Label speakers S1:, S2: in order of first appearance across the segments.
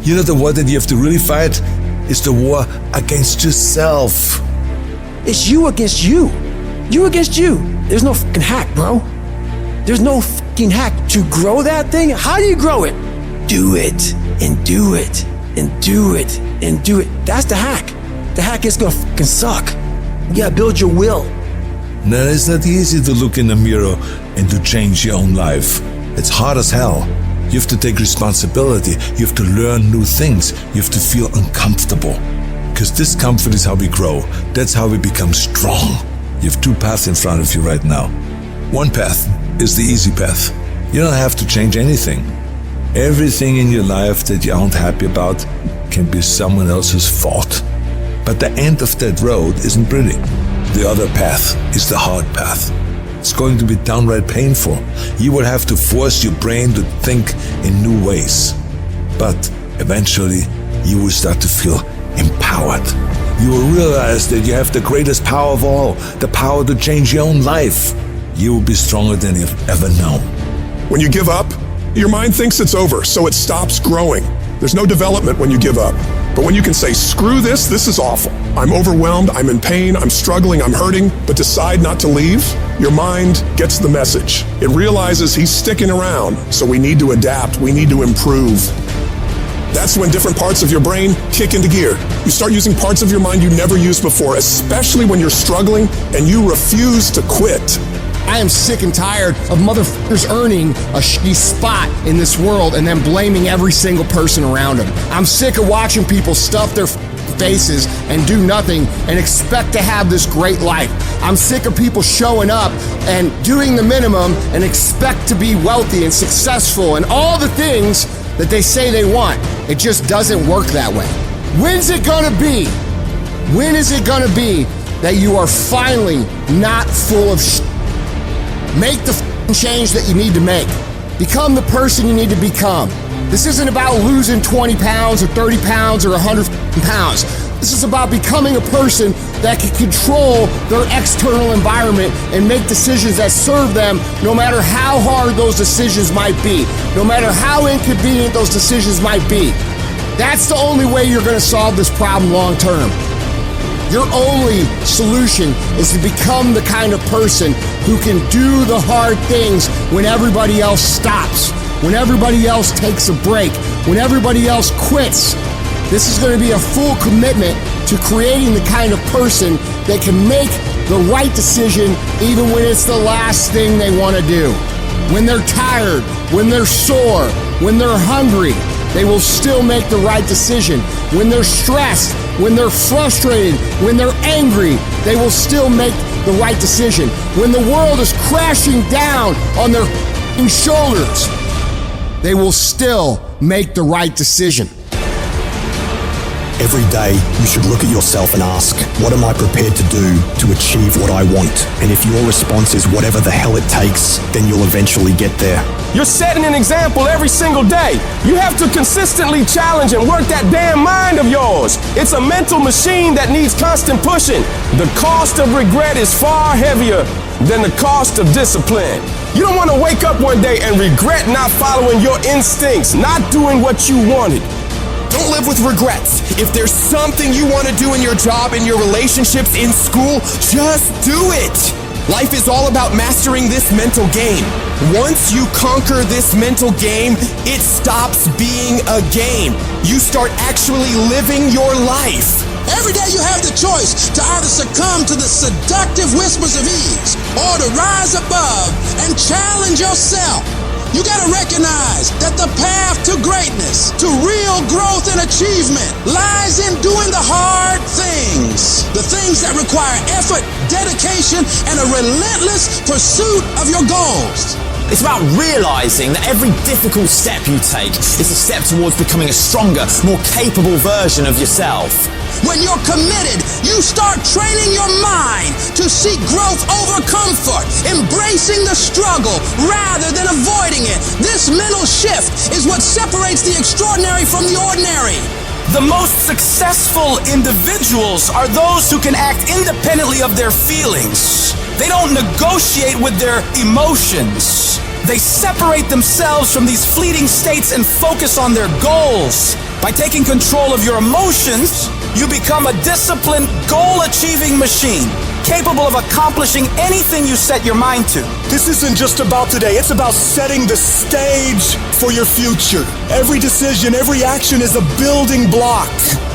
S1: You know, the war that you have to really fight is the war against yourself.
S2: It's you against you. You against you. There's no fucking hack, bro. There's no fucking hack to grow that thing. How do you grow it? Do it and do it and do it and do it. That's the hack. The hack is gonna fucking suck. You gotta build your will.
S1: Now, it's not easy to look in the mirror and to change your own life. It's hard as hell. You have to take responsibility. You have to learn new things. You have to feel uncomfortable. Because discomfort is how we grow. That's how we become strong. You have two paths in front of you right now. One path is the easy path. You don't have to change anything. Everything in your life that you aren't happy about can be someone else's fault. But the end of that road isn't pretty. The other path is the hard path. It's going to be downright painful. You will have to force your brain to think in new ways. But eventually, you will start to feel empowered. You will realize that you have the greatest power of all, the power to change your own life. You will be stronger than you've ever known.
S3: When you give up, your mind thinks it's over, so it stops growing. There's no development when you give up. But when you can say, screw this is awful. I'm overwhelmed, I'm in pain, I'm struggling, I'm hurting, but decide not to leave, your mind gets the message. It realizes he's sticking around, so we need to adapt, we need to improve. That's when different parts of your brain kick into gear. You start using parts of your mind you never used before, especially when you're struggling and you refuse to quit.
S4: I am sick and tired of motherfuckers earning a shitty spot in this world and then blaming every single person around them. I'm sick of watching people stuff their faces and do nothing and expect to have this great life. I'm sick of people showing up and doing the minimum and expect to be wealthy and successful and all the things that they say they want. It just doesn't work that way. When's it gonna be? When is it gonna be that you are finally not full of shit? Make the change that you need to make. Become the person you need to become. This isn't about losing 20 pounds or 30 pounds or 100 pounds. This is about becoming a person that can control their external environment and make decisions that serve them no matter how hard those decisions might be, no matter how inconvenient those decisions might be. That's the only way you're going to solve this problem long term. Your only solution is to become the kind of person who can do the hard things when everybody else stops, when everybody else takes a break, when everybody else quits. This is going to be a full commitment to creating the kind of person that can make the right decision even when it's the last thing they want to do. When they're tired, when they're sore, when they're hungry, they will still make the right decision. When they're stressed, when they're frustrated, when they're angry, they will still make the right decision. When the world is crashing down on their shoulders, they will still make the right decision.
S5: Every day, you should look at yourself and ask, what am I prepared to do to achieve what I want? And if your response is whatever the hell it takes, then you'll eventually get there.
S6: You're setting an example every single day. You have to consistently challenge and work that damn mind of yours. It's a mental machine that needs constant pushing. The cost of regret is far heavier than the cost of discipline. You don't want to wake up one day and regret not following your instincts, not doing what you wanted.
S7: Don't live with regrets. If there's something you want to do in your job, in your relationships, in school, just do it. Life is all about mastering this mental game. Once you conquer this mental game, it stops being a game. You start actually living your life.
S8: Every day you have the choice to either succumb to the seductive whispers of ease or to rise above and challenge yourself. You gotta recognize that the path to greatness, to real growth and achievement, lies in doing the hard things. The things that require effort, dedication, and a relentless pursuit of your goals.
S9: It's about realizing that every difficult step you take is a step towards becoming a stronger, more capable version of yourself.
S8: When you're committed, you start training your mind to seek growth over comfort, embracing the struggle rather than avoiding it. This mental shift is what separates the extraordinary from the ordinary.
S10: The most successful individuals are those who can act independently of their feelings. They don't negotiate with their emotions. They separate themselves from these fleeting states and focus on their goals. By taking control of your emotions, you become a disciplined, goal-achieving machine, capable of accomplishing anything you set your mind to.
S11: This isn't just about today, it's about setting the stage for your future. Every decision, every action is a building block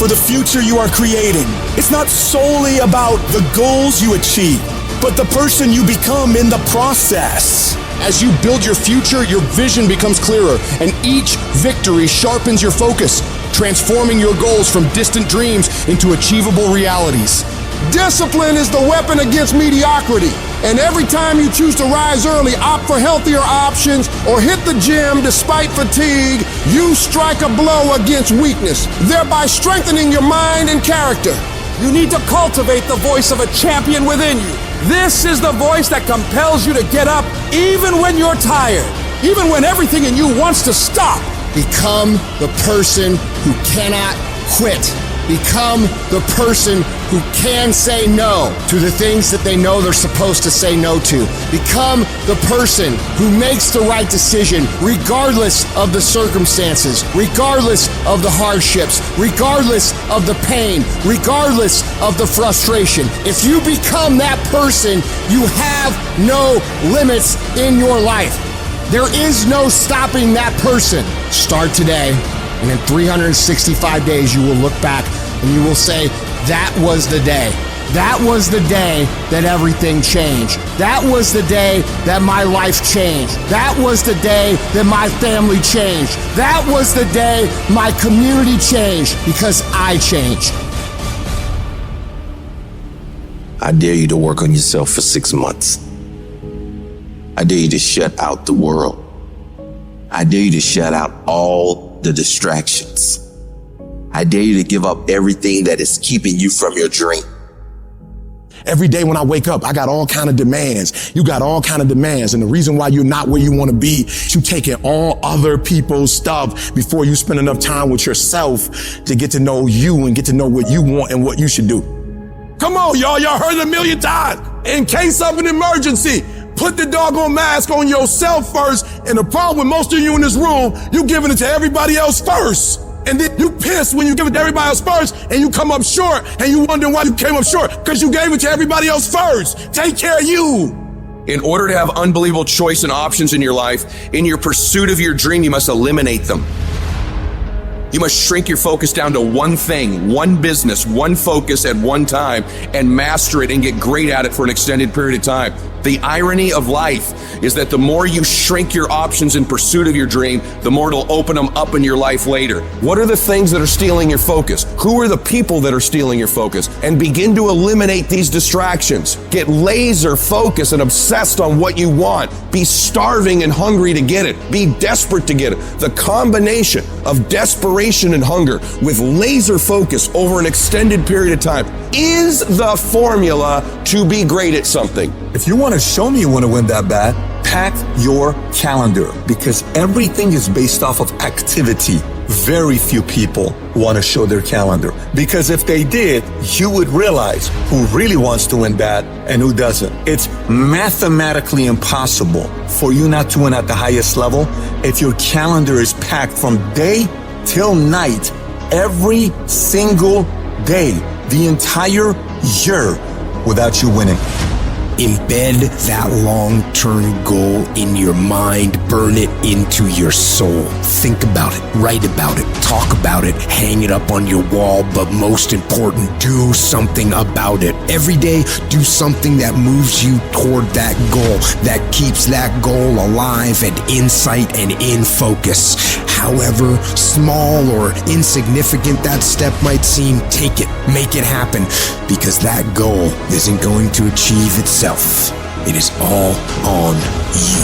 S11: for the future you are creating. It's not solely about the goals you achieve, but the person you become in the process.
S4: As you build your future, your vision becomes clearer, and each victory sharpens your focus, transforming your goals from distant dreams into achievable realities.
S12: Discipline is the weapon against mediocrity. And every time you choose to rise early, opt for healthier options, or hit the gym despite fatigue, you strike a blow against weakness, thereby strengthening your mind and character.
S13: You need to cultivate the voice of a champion within you. This is the voice that compels you to get up even when you're tired, even when everything in you wants to stop.
S4: Become the person who cannot quit. Become the person who can say no to the things that they know they're supposed to say no to. Become the person who makes the right decision regardless of the circumstances, regardless of the hardships, regardless of the pain, regardless of the frustration. If you become that person, you have no limits in your life. There is no stopping that person. Start today. And in 365 days, you will look back and you will say, that was the day. That was the day that everything changed. That was the day that my life changed. That was the day that my family changed. That was the day my community changed because I changed.
S14: I dare you to work on yourself for 6 months. I dare you to shut out the world. I dare you to shut out all the distractions. I dare you to give up everything that is keeping you from your dream.
S3: Every day when I wake up, I got all kind of demands. You got all kind of demands. And the reason why you're not where you want to be, you taking all other people's stuff before you spend enough time with yourself to get to know you and get to know what you want and what you should do. Come on, y'all. Y'all heard it a million times. In case of an emergency, put the doggone mask on yourself first. And the problem with most of you in this room, you giving it to everybody else first. And then you piss when you give it to everybody else first and you come up short and you wonder why you came up short because you gave it to everybody else first. Take care of you.
S6: In order to have unbelievable choice and options in your life, in your pursuit of your dream, you must eliminate them. You must shrink your focus down to one thing, one business, one focus at one time, and master it and get great at it for an extended period of time. The irony of life is that the more you shrink your options in pursuit of your dream, the more it'll open them up in your life later. What are the things that are stealing your focus? Who are the people that are stealing your focus? And begin to eliminate these distractions. Get laser focused and obsessed on what you want. Be starving and hungry to get it. Be desperate to get it. The combination of desperation and hunger with laser focus over an extended period of time is the formula to be great at something.
S1: If you want to show me you want to win that bad, pack your calendar, because everything is based off of activity. Very few people want to show their calendar, because if they did, you would realize who really wants to win bad and who doesn't. It's mathematically impossible for you not to win at the highest level if your calendar is packed from day till night, every single day, the entire year, without you winning.
S15: Embed that long-term goal in your mind. Burn it into your soul. Think about it, write about it, talk about it, hang it up on your wall, but most important, do something about it. Every day, do something that moves you toward that goal, that keeps that goal alive and in sight and in focus. However small or insignificant that step might seem, take it, make it happen, because that goal isn't going to achieve itself. It is all on you.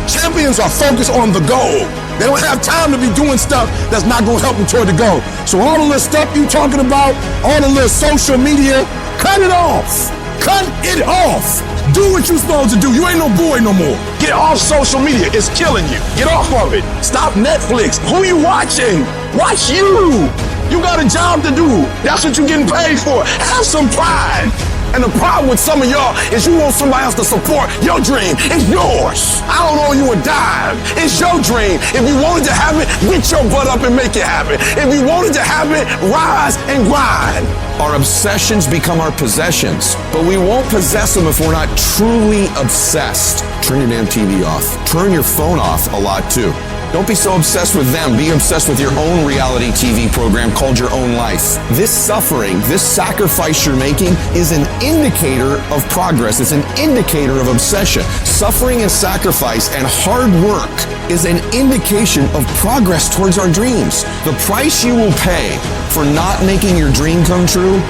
S12: Champions are focused on the goal. They don't have time to be doing stuff that's not going to help them toward the goal. So all the little stuff you talking about, all the little social media, cut it off. Cut it off. Do what you're supposed to do. You ain't no boy no more. Get off social media. It's killing you. Get off of it. Stop Netflix. Who you watching? Watch you. You got a job to do. That's what you're getting paid for. Have some pride. And the problem with some of y'all is you want somebody else to support your dream. It's yours. I don't owe you a dime. It's your dream. If you wanted to have it, get your butt up and make it happen. If you wanted to have it, rise and grind.
S6: Our obsessions become our possessions, but we won't possess them if we're not truly obsessed. Turn your damn TV off. Turn your phone off a lot too. Don't be so obsessed with them. Be obsessed with your own reality TV program called your own life. This suffering, this sacrifice you're making is an indicator of progress. It's an indicator of obsession. Suffering and sacrifice and hard work is an indication of progress towards our dreams. The price you will pay for not making your dream come true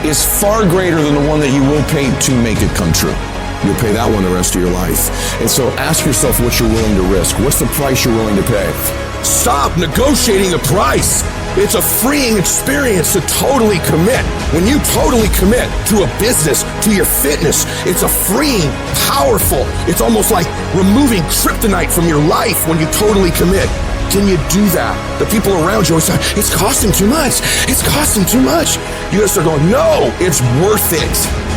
S6: is far greater than the one that you will pay to make it come true. You'll pay that one the rest of your life. And so ask yourself what you're willing to risk. What's the price you're willing to pay? Stop negotiating the price. It's a freeing experience to totally commit. When you totally commit to a business, to your fitness, it's a freeing, powerful, it's almost like removing kryptonite from your life when you totally commit. Can you do that? The people around you always say, it's costing too much. It's costing too much. You gotta start going, no, it's worth it.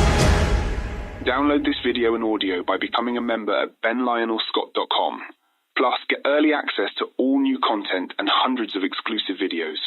S16: Download this video and audio by becoming a member at benlionelscott.com. Plus, get early access to all new content and hundreds of exclusive videos.